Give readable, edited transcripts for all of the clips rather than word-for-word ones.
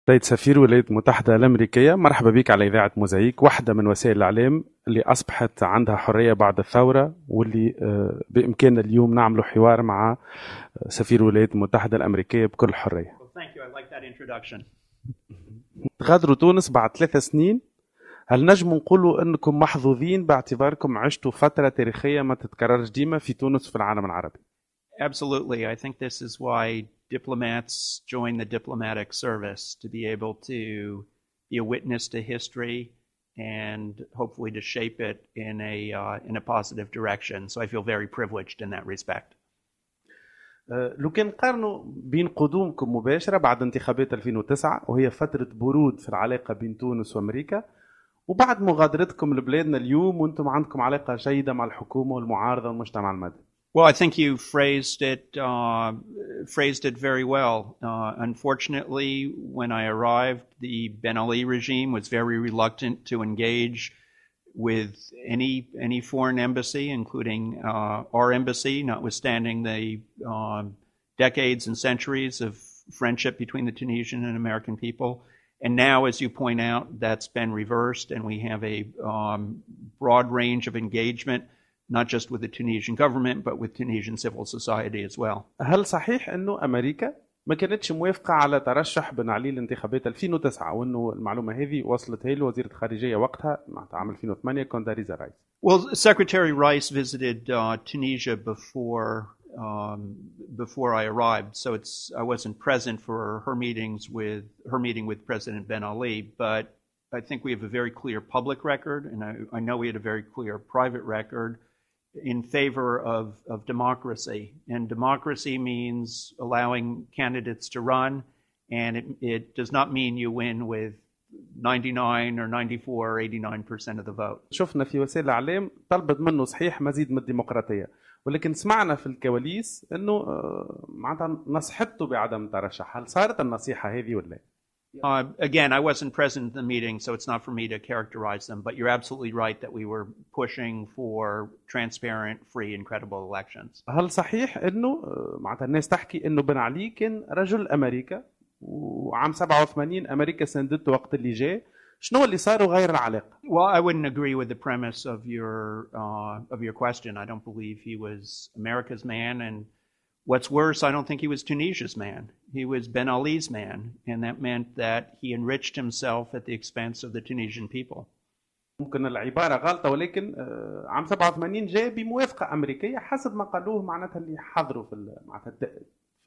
سيد سفير الولايات المتحدة الأمريكية، مرحبا بك على إذاعة موزايك، واحدة من وسائل الإعلام اللي أصبحت عندها حرية بعد الثورة، واللي بإمكاننا اليوم نعمل حوار مع سفير الولايات المتحدة الأمريكية بكل حرية. تغادروا تونس بعد 3 سنين، هل نجم نقولوا أنكم محظوظين باعتباركم عشتوا فترة تاريخية ما تتكررش ديما في تونس وفي العالم العربي؟ Absolutely. I think this is why diplomats join the diplomatic service, to be able to be a witness to history and hopefully to shape it in a positive direction. So I feel very privileged in that respect. لو كان نقارنوا بين قدومكم مباشرة بعد انتخابات 2009 وهي فترة برود في العلاقة بين تونس وأمريكا، وبعد مغادرتكم لبلادنا اليوم وانتم عندكم علاقة جيدة مع الحكومة والمعارضة والمجتمع المدني. Well, I think you phrased it very well. Unfortunately, when I arrived, the Ben Ali regime was very reluctant to engage with any foreign embassy, including our embassy, notwithstanding the decades and centuries of friendship between the Tunisian and American people. And now, as you point out, that's been reversed, and we have a broad range of engagement, not just with the Tunisian government, but with Tunisian civil society as well. هل صحيح إنه أمريكا ما كانتش موافقة على ترشح بن علي لانتخابات 2009، وإنه المعلومة هذه وصلت له وزيرة الخارجية وقتها مع عام 2008 كونداليزا رايس؟ Well, Secretary Rice visited Tunisia before I arrived, so I wasn't present for her meeting with President Ben Ali, but I think we have a very clear public record, and I know we had a very clear private record in favor of democracy. And democracy means allowing candidates to run, and it does not mean you win with 99 or 94 or 89% of the vote. شفنا في وسائل الإعلام طلبت منه صحيح مزيد من الديمقراطية، ولكن سمعنا في الكواليس إنه معناتها نصحته بعدم الترشح. هل صارت النصيحة هذه ولا؟ Again, I wasn't present in the meeting, so it's not for me to characterize them, but you're absolutely right that we were pushing for transparent, free and credible elections. هل صحيح إنه معناتها الناس تحكي إنه بن علي كان رجل أمريكا، وعام 87 أمريكا ساندته وقت اللي جاء، شنو اللي صار وغير العلاقة؟ Well, I wouldn't agree with the premise of your question. I don't believe he was America's man, and what's worse, I don't think he was Tunisia's man. He was Ben Ali's man, and that meant that he enriched himself at the expense of the Tunisian people. ممكن العبارة غلطة، ولكن عام 87 جاء بموافقة أمريكية حسب ما قالوه معناتها اللي حضروا في معناتها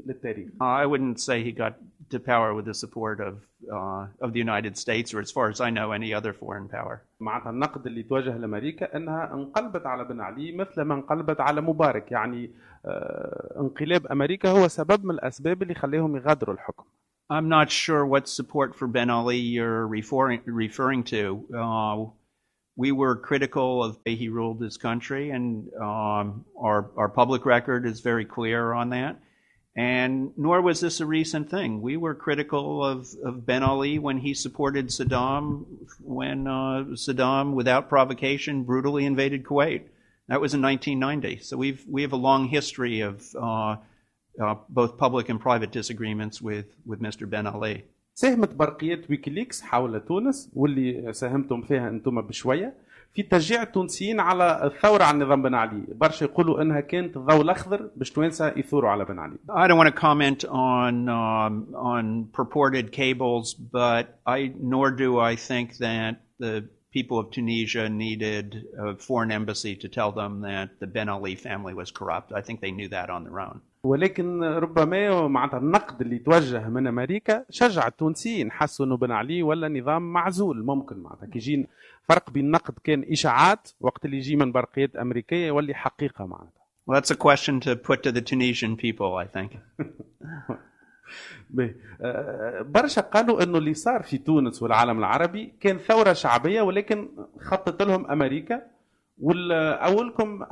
للتاريخ. I wouldn't say he got to power with the support of the United States, or as far as I know, any other foreign power. معناتها النقد اللي توجه لأمريكا أنها انقلبت على بن علي مثل ما انقلبت على مبارك، يعني انقلاب أمريكا هو سبب من الأسباب اللي خليهم يغادروا الحكم. I'm not sure what support for Ben Ali you're referring to. We were critical of the way he ruled this country, and our public record is very clear on that. And nor was this a recent thing. We were critical of Ben Ali when he supported Saddam, when Saddam, without provocation, brutally invaded Kuwait. That was in 1990. So we have a long history of both public and private disagreements with Mr. Ben Ali. ساهمت برقيات ويكيليكس حول تونس، واللي ساهمتم فيها أنتم بشوية، في تشجيع التونسيين على الثورة على نظام بن علي. برشا يقولوا أنها كانت الضوء الأخضر باش توانسة يثوروا على بن علي. I don't want to comment on purported cables, but nor do I think that the people of Tunisia needed a foreign embassy to tell them that the Ben Ali family was corrupt. I think they knew that on their own. ولكن ربما معناتها النقد اللي توجه من أمريكا شجع التونسيين، حسوا إنه بن علي ولا نظام معزول. ممكن معناتها كيجي فرق بين النقد كان إشاعات وقت اللي يجي من برقيات أمريكية يولي حقيقة معناتها. Well, that's a question to put to the Tunisian people, I think. برشا قالوا إنه اللي صار في تونس والعالم العربي كان ثورة شعبية، ولكن خطط لهم أمريكا.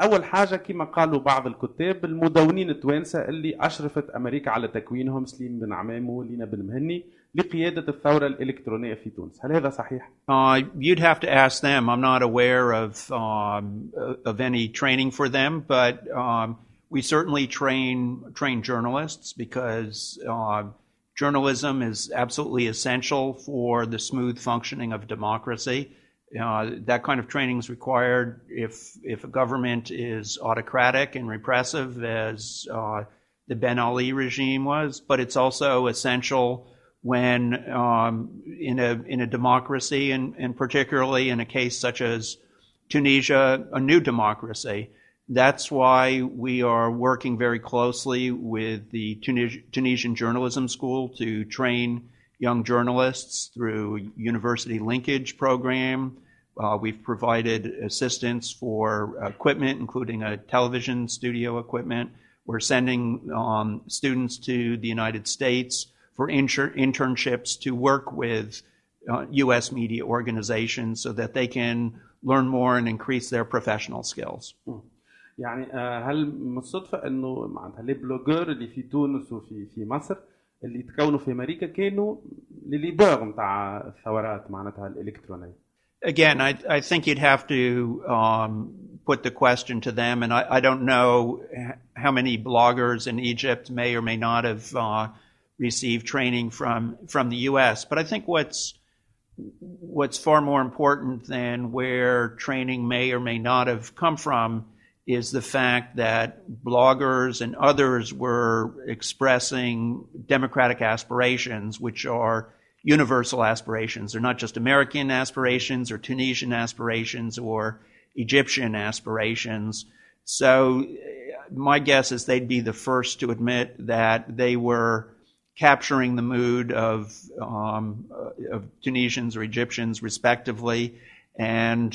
أول حاجة كما قالوا بعض الكتاب المدونين التوانسة اللي أشرفت أمريكا على تكوينهم، سليم بن عمامو ولينا بن مهني، لقيادة الثورة الإلكترونية في تونس. هل هذا صحيح؟ You'd have to ask them. I'm not aware of any training for them, but we certainly train journalists, because Journalism is absolutely essential for the smooth functioning of democracy. That kind of training is required if a government is autocratic and repressive, as the Ben Ali regime was, but it's also essential when in a democracy, and particularly in a case such as Tunisia, a new democracy. That's why we are working very closely with the Tunisian Journalism School to train young journalists through university linkage program. We've provided assistance for equipment, including a television studio equipment. We're sending students to the United States for internships to work with U.S. media organizations so that they can learn more and increase their professional skills. يعني هل من الصدفة انه معناتها لي بلوجر اللي في تونس وفي مصر اللي تكونوا في امريكا كانوا لي ليدر نتاع الثورات معناتها الالكترونية؟ Again, I think you'd have to put the question to them, and I don't know how many bloggers in Egypt may or may not have received training from the U.S. But I think what's far more important than where training may or may not have come from is the fact that bloggers and others were expressing democratic aspirations, which are universal aspirations. They're not just American aspirations or Tunisian aspirations or Egyptian aspirations. So my guess is they'd be the first to admit that they were capturing the mood of Tunisians or Egyptians respectively, and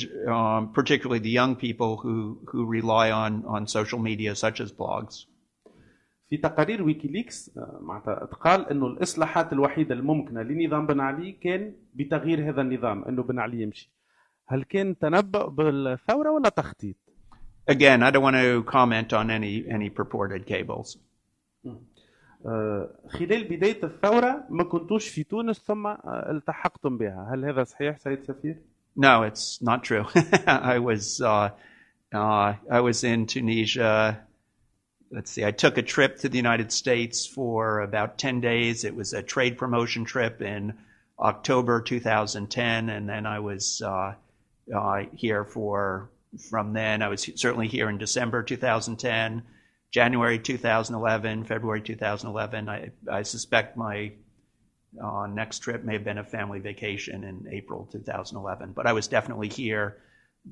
particularly the young people who rely on social media such as blogs. في تقارير ويكيليكس معناتها قال انه الاصلاحات الوحيده الممكنه لنظام بن علي كان بتغيير هذا النظام انه بن علي يمشي. هل كان تنبؤ بالثوره ولا تخطيط؟ Again, I don't want to comment on any purported cables. خلال بدايه الثوره ما كنتوش في تونس ثم التحقتم بها، هل هذا صحيح سيد سفير؟ No, it's not true. I was in Tunisia. Let's see, I took a trip to the United States for about 10 days. It was a trade promotion trip in October 2010, and then I was here from then. I was certainly here in December 2010, January 2011, February 2011. I suspect my next trip may have been a family vacation in April 2011, but I was definitely here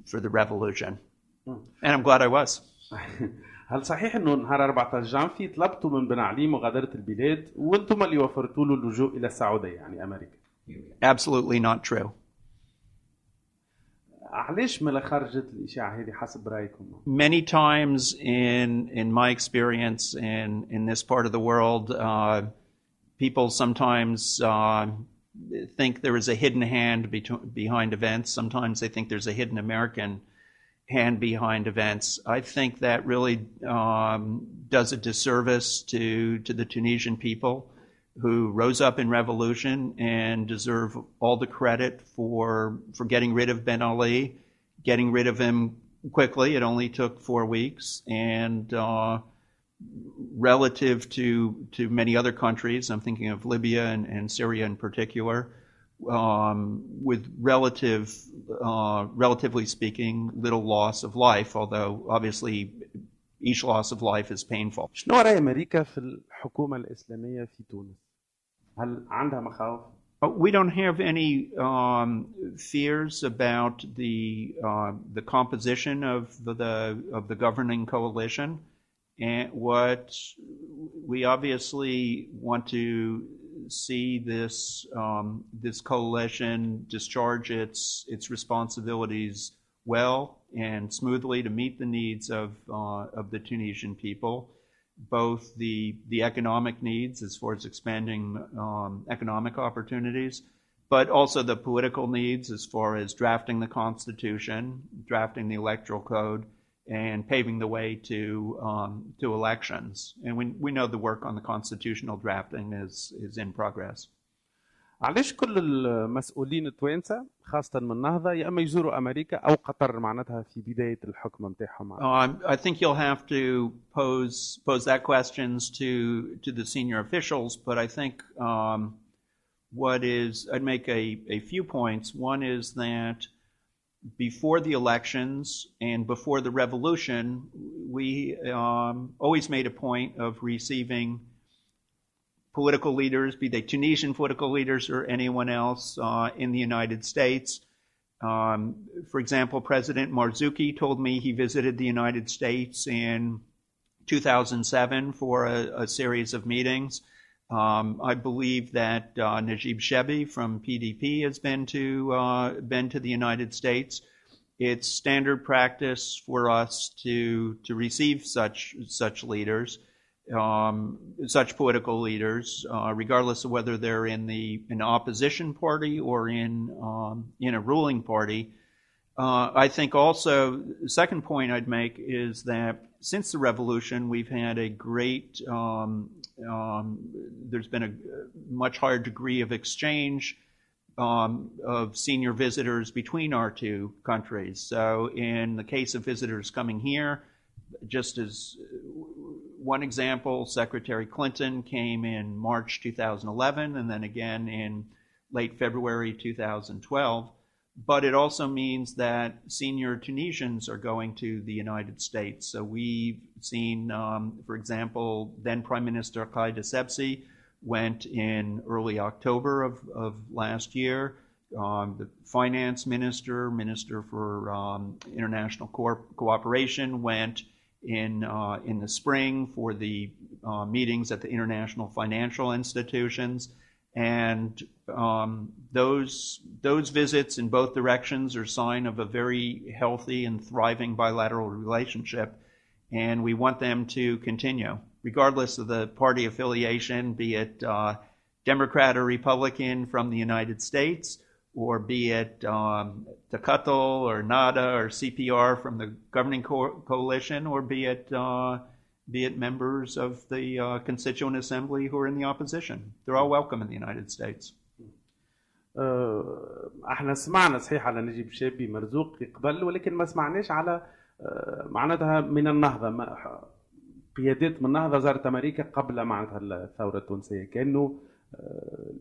for the revolution, and I'm glad I was. هل صحيح انه نهار 14 جانفي طلبتوا من بن علي مغادرة البلاد وانتم اللي وفرتوا له اللجوء الى السعودية يعني امريكا؟ Absolutely not true. علاش ما خرجت الاشاعة هذه حسب رايكم؟ Many times in my experience in this part of the world, people sometimes think there is a hidden hand behind events. Sometimes they think there's a hidden American hand behind events. I think that really does a disservice to the Tunisian people who rose up in revolution and deserve all the credit for getting rid of Ben Ali, getting rid of him quickly. It only took 4 weeks, and relative to many other countries, I'm thinking of Libya and Syria in particular, with relatively speaking, little loss of life, although obviously each loss of life is painful. شنو رأي أمريكا في الحكومة الإسلامية في تونس؟ هل عندها مخاوف؟ We don't have any fears about the composition of the governing coalition, and what we obviously want to see this coalition discharge its responsibilities well and smoothly to meet the needs of the Tunisian people, both the economic needs as far as expanding economic opportunities, but also the political needs as far as drafting the constitution, drafting the electoral code, and paving the way to elections. And we know the work on the constitutional drafting is in progress. علاش كل المسؤولين التوانسة خاصة من النهضة يا إما يزوروا أمريكا أو قطر معناتها في بداية الحكم متاعهم؟ I think you'll have to pose that questions to the senior officials, but I think I'd make a few points. One is that before the elections and before the revolution, we always made a point of receiving political leaders, be they Tunisian political leaders or anyone else in the United States. For example, President Marzouki told me he visited the United States in 2007 for a series of meetings. I believe that Najib Chebi from PDP has been to the United States. It's standard practice for us to receive such leaders, such political leaders, regardless of whether they're in an opposition party or in a ruling party. I think also the second point I'd make is that since the revolution, we've had a great, there's been a much higher degree of exchange of senior visitors between our two countries. So in the case of visitors coming here, just as one example, Secretary Clinton came in March 2011 and then again in late February 2012. But it also means that senior Tunisians are going to the United States. So we've seen, for example, then Prime Minister Qaid Essebsi went in early October of last year. The finance minister, Minister for International Cooperation, went in the spring for the meetings at the international financial institutions. And those visits in both directions are a sign of a very healthy and thriving bilateral relationship, and we want them to continue, regardless of the party affiliation, be it Democrat or Republican from the United States, or be it Takatul or NADA or CPR from the governing coalition, or be it members of the Constituent Assembly who are in the opposition. They're all welcome in the United States. احنا سمعنا صحيح على نجيب شابي مرزوق قبل، ولكن ما سمعناش على معناتها من النهضة، قيادات من النهضة زارت أمريكا قبل معناتها الثورة التونسية، كأنه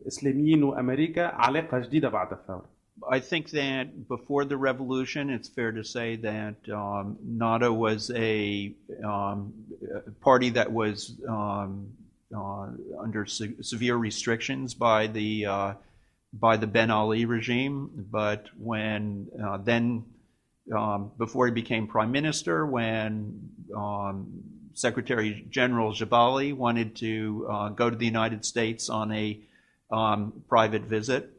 الإسلاميين وأمريكا علاقة جديدة بعد الثورة. I think that before the revolution, it's fair to say that NADA was a party that was under severe restrictions by the Ben Ali regime. But when before he became prime minister, when Secretary General Jabali wanted to go to the United States on a private visit,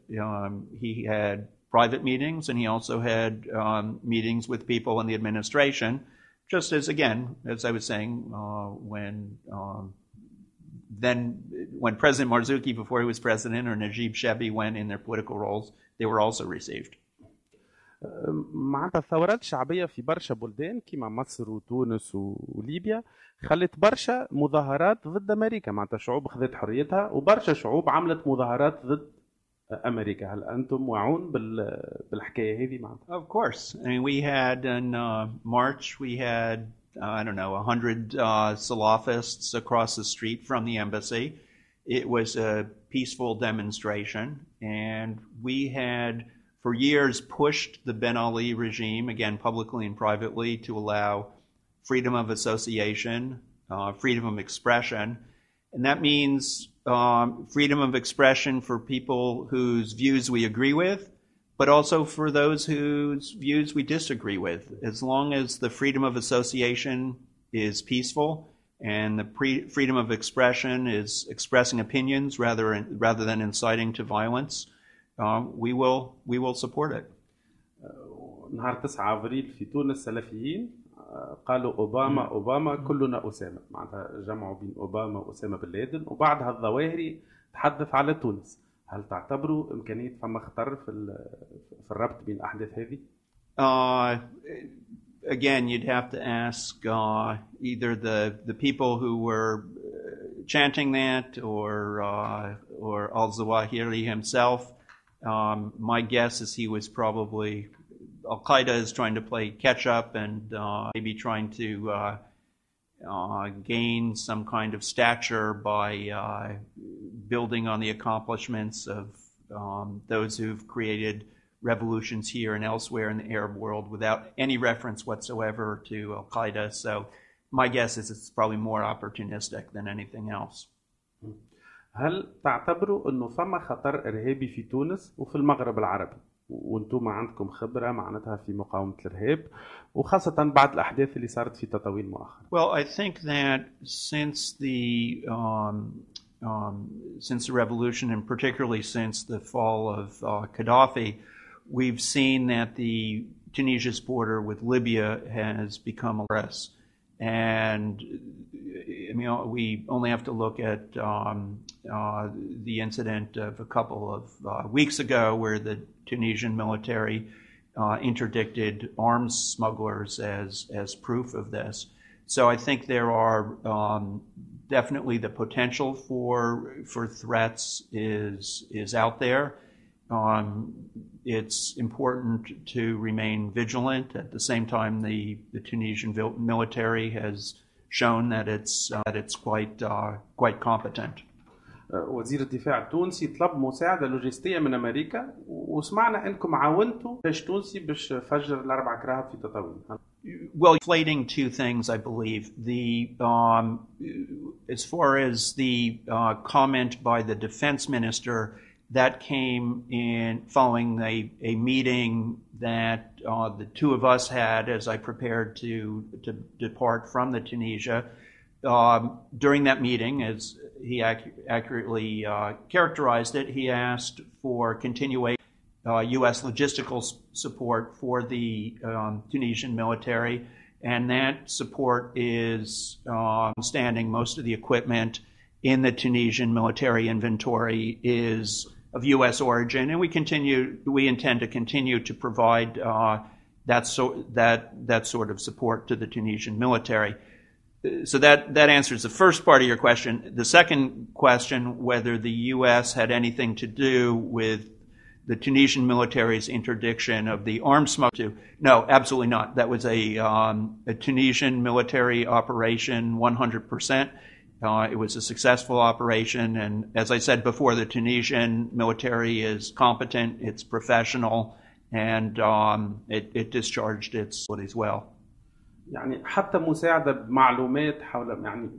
he had private meetings, and he also had meetings with people in the administration, just as, again, as I was saying, when President Marzouki, before he was president, or Najib Chebi went in their political roles, they were also received. معناتها الثورات الشعبية في برشا بلدان كما مصر وتونس وليبيا خلت برشا مظاهرات ضد أمريكا، معناتها شعوب خذت حريتها وبرشا شعوب عملت مظاهرات ضد أمريكا. هل أنتم واعون بالحكاية هذه معناتها؟ Of course. I mean, we had in March, we had, 100 Salafists across the street from the embassy. It was a peaceful demonstration, and we had for years pushed the Ben Ali regime, again, publicly and privately, to allow freedom of association, freedom of expression. And that means freedom of expression for people whose views we agree with, but also for those whose views we disagree with. As long as the freedom of association is peaceful and the freedom of expression is expressing opinions rather than inciting to violence, we will support it. نهار 9 أبريل في تونس سلفيين قالوا أوباما كلنا أسامة، معناتها جمعوا بين أوباما وأسامة بن لادن، وبعدها الظواهري تحدث على تونس. هل تعتبروا إمكانية فما خطر في الربط بين الأحداث هذه؟ Again, you'd have to ask either the people who were chanting that, or al-Zawahiri himself. My guess is he was probably Al-Qaeda is trying to play catch up and maybe trying to gain some kind of stature by building on the accomplishments of those who've created revolutions here and elsewhere in the Arab world without any reference whatsoever to Al-Qaeda. So my guess is it's probably more opportunistic than anything else. هل تعتبروا انه فما خطر ارهابي في تونس وفي المغرب العربي وانتم عندكم خبرة معناتها في مقاومة الارهاب وخاصة بعد الاحداث اللي صارت في تطاوين مؤخرا؟ Well, I think that since the revolution, and particularly since the fall of Gaddafi, we've seen that the Tunisia's border with Libya has become a mess. And I mean, we only have to look at the incident of a couple of weeks ago where the Tunisian military interdicted arms smugglers as proof of this. So I think there are definitely the potential for threats is out there. It's important to remain vigilant. At the same time, the Tunisian military has shown that it's quite competent. وزير الدفاع التونسي طلب مساعدة لوجستية من أمريكا وسمعنا أنكم عاونتوا جيش تونسي باش فجر الأربع كراهب في تطاوين. Well, conflating two things, I believe. As far as the comment by the defense minister, that came in following a meeting that the two of us had as I prepared to depart from the Tunisia. During that meeting, as he accurately characterized it, he asked for continuation U.S. logistical support for the Tunisian military, and that support is standing. Most of the equipment in the Tunisian military inventory is of U.S. origin, and we intend to continue to provide that sort of support to the Tunisian military. So that answers the first part of your question. The second question, whether the U.S. had anything to do with the Tunisian military's interdiction of the arms smuggling. No, absolutely not. That was a Tunisian military operation, 100%. It was a successful operation, and as I said before, the Tunisian military is competent, it's professional, and it discharged its duties well. يعني حتى مساعدة بمعلومات حول يعني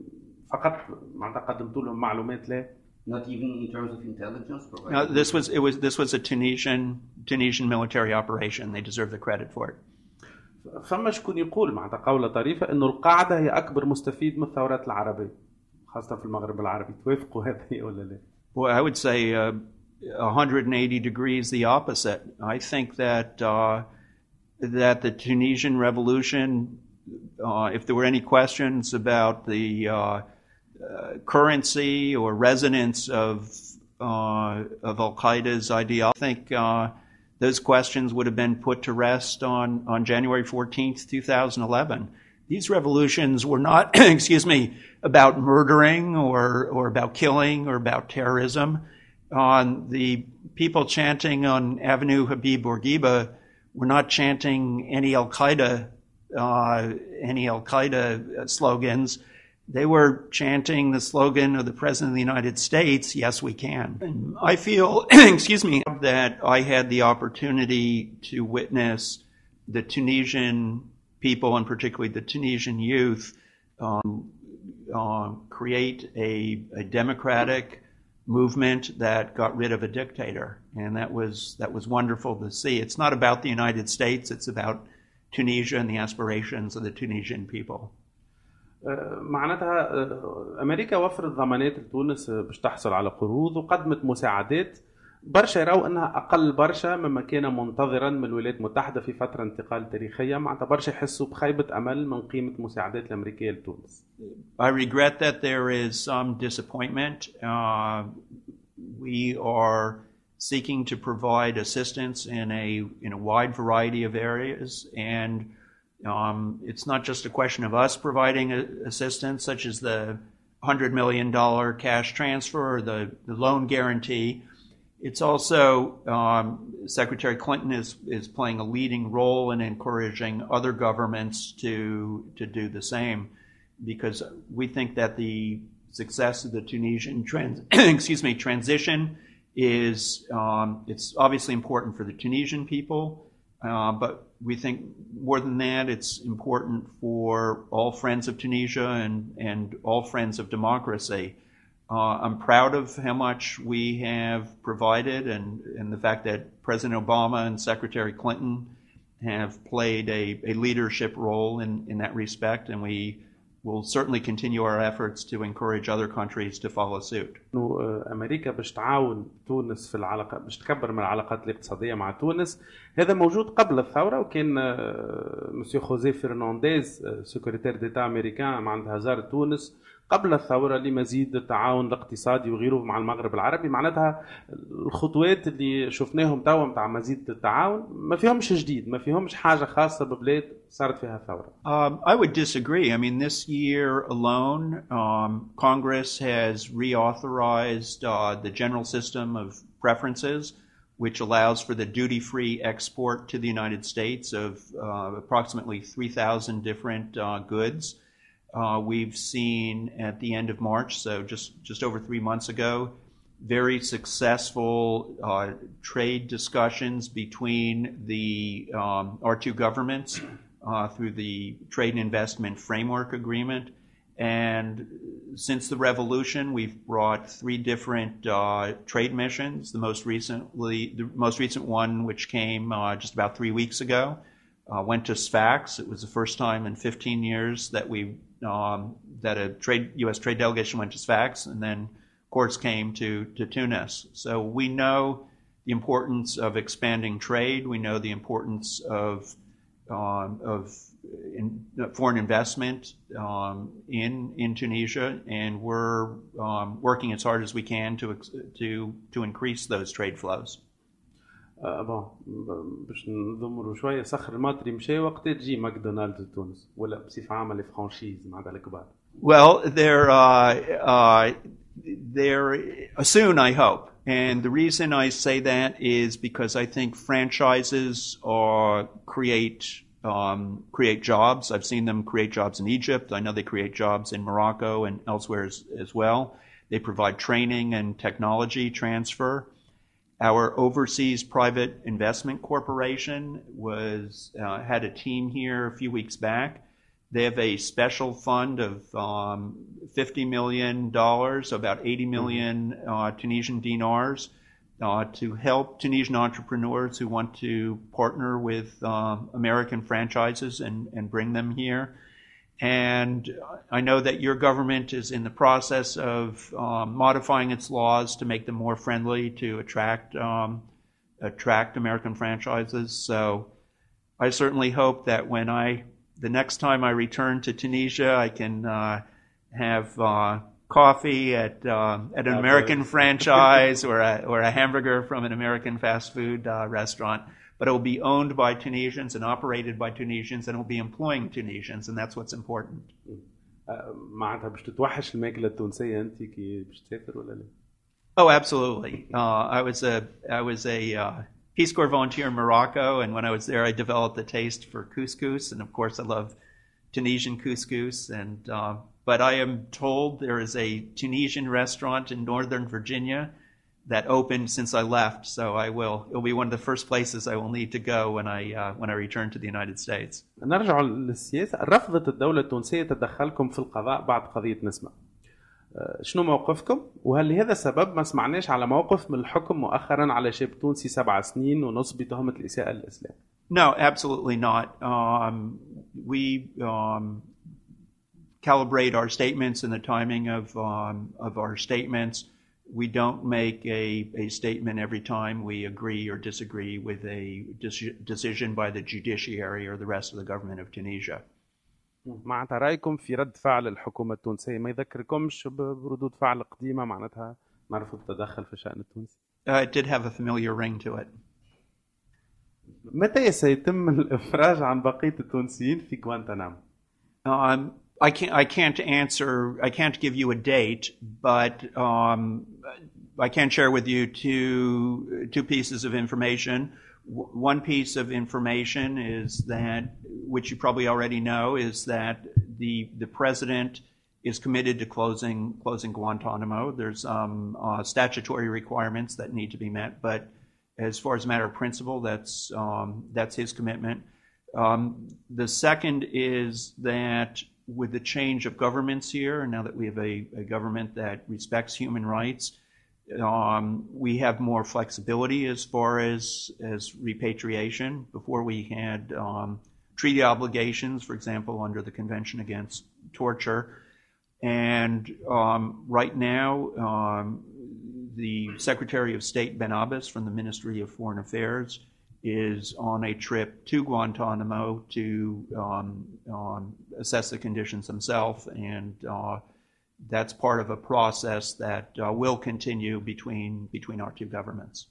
فقط معناتها قدمتوا لهم معلومات لا. Not even in terms of intelligence. No, this was a Tunisian military operation. They deserve the credit for it. فما شكون يقول معناتها قولة طريفة إنه القاعدة هي أكبر مستفيد من الثورات العربية خاصة في المغرب العربي. توافقوا هذه ولا لا؟ Well, I would say 180 degrees the opposite. I think that the Tunisian revolution, if there were any questions about the currency or resonance of Al-Qaeda's ideology, I think those questions would have been put to rest on January 14th, 2011. These revolutions were not, about murdering or about killing or about terrorism. The people chanting on Avenue Habib Bourguiba were not chanting any Al-Qaeda slogans. They were chanting the slogan of the President of the United States, "Yes, we can." And I feel, that I had the opportunity to witness the Tunisian people, and particularly the Tunisian youth, create a democratic movement that got rid of a dictator, and that was wonderful to see. It's not about the United States; it's about Tunisia and the aspirations of the Tunisian people. معناتها أمريكا وفرت ضمانات لتونس باش تحصل على قروض وقدمت مساعدات برشا يراو أنها أقل برشا مما كان منتظرا من الولايات المتحدة في فترة انتقال تاريخية. معناتها برشا يحسوا بخيبة أمل من قيمة المساعدات الأمريكية لتونس. I regret that there is some disappointment. We are seeking to provide assistance in a wide variety of areas, and it's not just a question of us providing assistance, such as the $100 million cash transfer, the loan guarantee. It's also Secretary Clinton is playing a leading role in encouraging other governments to do the same, because we think that the success of the Tunisian transition is it's obviously important for the Tunisian people, but we think more than that, it's important for all friends of Tunisia and all friends of democracy. I'm proud of how much we have provided and the fact that President Obama and Secretary Clinton have played a leadership role in that respect, and we will certainly continue our efforts to encourage other countries to follow suit. أمريكا باش تعاون تونس في العلاقة، باش تكبر من العلاقات الاقتصادية مع تونس. هذا موجود قبل الثورة، وكان مسيو خوزيه فرنانديز سكرتير ديتا أمريكان معناتها زار تونس قبل الثورة لمزيد التعاون الاقتصادي وغيره مع المغرب العربي. معناتها الخطوات اللي شفناهم توا متاع مزيد التعاون ما فيهمش جديد، ما فيهمش حاجة خاصة ببلاد صارت فيها ثورة. I would disagree. I mean, this year alone, Congress has reauthorized the general system of preferences, which allows for the duty-free export to the United States of approximately 3,000 different goods. We've seen at the end of March, so just over 3 months ago, very successful trade discussions between our two governments through the Trade and Investment Framework Agreement. And since the revolution, we've brought 3 different trade missions. The most recent one, which came just about 3 weeks ago, went to Sfax. It was the first time in 15 years that that a U.S. trade delegation went to Sfax, and then of course came to Tunis. So we know the importance of expanding trade. We know the importance of foreign investment in Tunisia, and we're working as hard as we can to increase those trade flows. باش نضمروا شويه صخر المطري مشى وقت تجي ماكدونالدز لتونس ولا بصفه عامه الفرانشيز مع الكبار. Well, they're soon, I hope. And the reason I say that is because I think franchises create jobs. I've seen them create jobs in Egypt. I know they create jobs in Morocco and elsewhere as well. They provide training and technology transfer. Our Overseas Private Investment Corporation had a team here a few weeks back. They have a special fund of $50 million, about 80 million Tunisian dinars, to help Tunisian entrepreneurs who want to partner with American franchises and bring them here. And I know that your government is in the process of modifying its laws to make them more friendly to attract American franchises. So I certainly hope that the next time I return to Tunisia, I can have coffee at an American franchise or a hamburger from an American fast food restaurant. But it will be owned by Tunisians and operated by Tunisians, and it will be employing Tunisians, and that's what's important. معناتها باش تتوحش الماكله التونسيه انت كي باش تسافر ولا لا؟ Oh, absolutely. I was a Peace Corps volunteer in Morocco, and when I was there, I developed a taste for couscous, and of course, I love Tunisian couscous. And but I am told there is a Tunisian restaurant in Northern Virginia that opened since I left, so it'll be one of the first places I will need to go when I return to the United States. نرجع للسياسة. رفضت الدولة التونسية تدخلكم في القضاء بعد قضية نسمة. شنو موقفكم؟ وهل لهذا السبب ما سمعناش على موقف من الحكم مؤخرا على شاب تونسي 7 سنين ونص بتهمة الإساءة للإسلام؟ No, absolutely not. We calibrate our statements and the timing of our statements. We don't make a statement every time we agree or disagree with a decision by the judiciary or the rest of the government of Tunisia. معناتها رأيكم في رد فعل الحكومة التونسية ما يذكركمش بردود فعل قديمة معناتها نرفض التدخل في الشأن التونسي؟ It did have a familiar ring to it. متى سيتم الإفراج عن بقية التونسيين في غوانتنامو؟ I can't give you a date, but I can share with you two pieces of information. One piece of information is that, which you probably already know, is that the president is committed to closing Guantanamo. There's statutory requirements that need to be met, but as far as a matter of principle, that's his commitment. The second is that with the change of governments here, now that we have a government that respects human rights, we have more flexibility as far as repatriation. Before we had treaty obligations, for example, under the Convention Against Torture. And right now, the Secretary of State Ben Abbas from the Ministry of Foreign Affairs is on a trip to Guantanamo to assess the conditions himself, and that's part of a process that will continue between our two governments.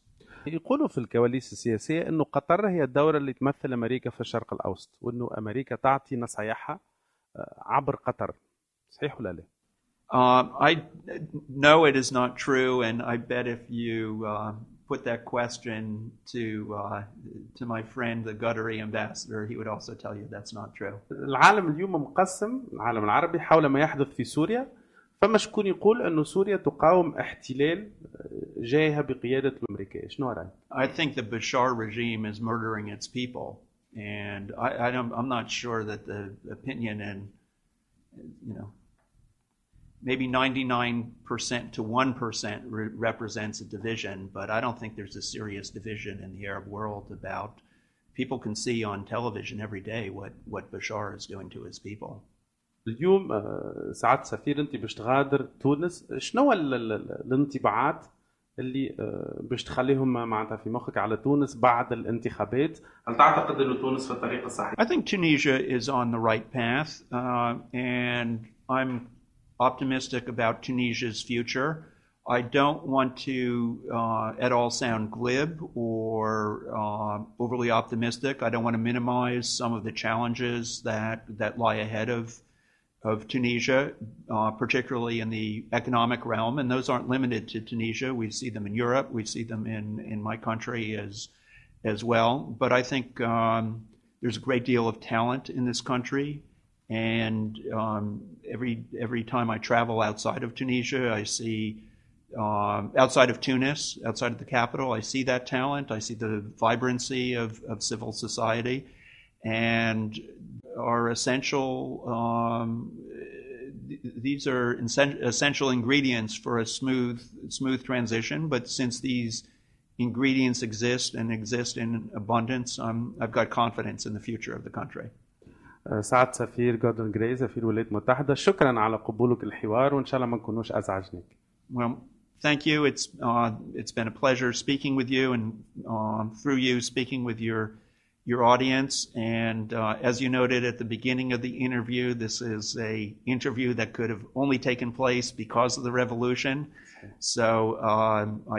يقولوا في الكواليس السياسية إنه قطر هي الدولة اللي تمثل أمريكا في الشرق الأوسط، وإنه أمريكا تعطي نصايحها عبر قطر. صحيح ولا لا؟ I know it is not true, and I bet if you put that question to my friend, the Qatari ambassador, he would also tell you that's not true. العالم اليوم مقسم، العالم العربي حول ما يحدث في سوريا. فما شكون يقول أنه سوريا تقاوم احتلال جايها بقيادة الأمريكية. شنو رأيك؟ I think the Bashar regime is murdering its people, and I'm not sure that the opinion and maybe 99% to 1% represents a division, but I don't think there's a serious division in the Arab world about. People can see on television every day what Bashar is doing to his people. اليوم سعادة سفير أنت باش تغادر تونس، شنو الانطباعات اللي باش تخليهم معناتها في مخك على تونس بعد الانتخابات؟ هل تعتقد أنه تونس في الطريق الصحيح؟ I think Tunisia is on the right path, and I'm optimistic about Tunisia's future. I don't want to at all sound glib or overly optimistic. I don't want to minimize some of the challenges that lie ahead of Tunisia, particularly in the economic realm, and those aren't limited to Tunisia. We see them in Europe. We see them in my country as well. But I think there's a great deal of talent in this country. And every time I travel outside of Tunisia, I see outside of Tunis, outside of the capital, I see that talent. I see the vibrancy of civil society, and are essential. These are essential ingredients for a smooth transition. But since these ingredients exist and exist in abundance, I've got confidence in the future of the country. سعادة سفير غوردن غراي سفير الولايات المتحدة، شكرا على قبولك الحوار، وإن شاء الله ما نكونوش أزعجناك. Well, thank you. It's been a pleasure speaking with you, and through you speaking with your audience. And as you noted at the beginning of the interview, this is a interview that could have only taken place because of the revolution. So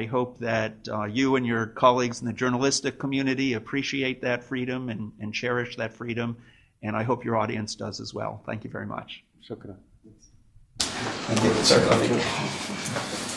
I hope that you and your colleagues in the journalistic community appreciate that freedom and cherish that freedom. And I hope your audience does as well. Thank you very much. شكرا. Thank you.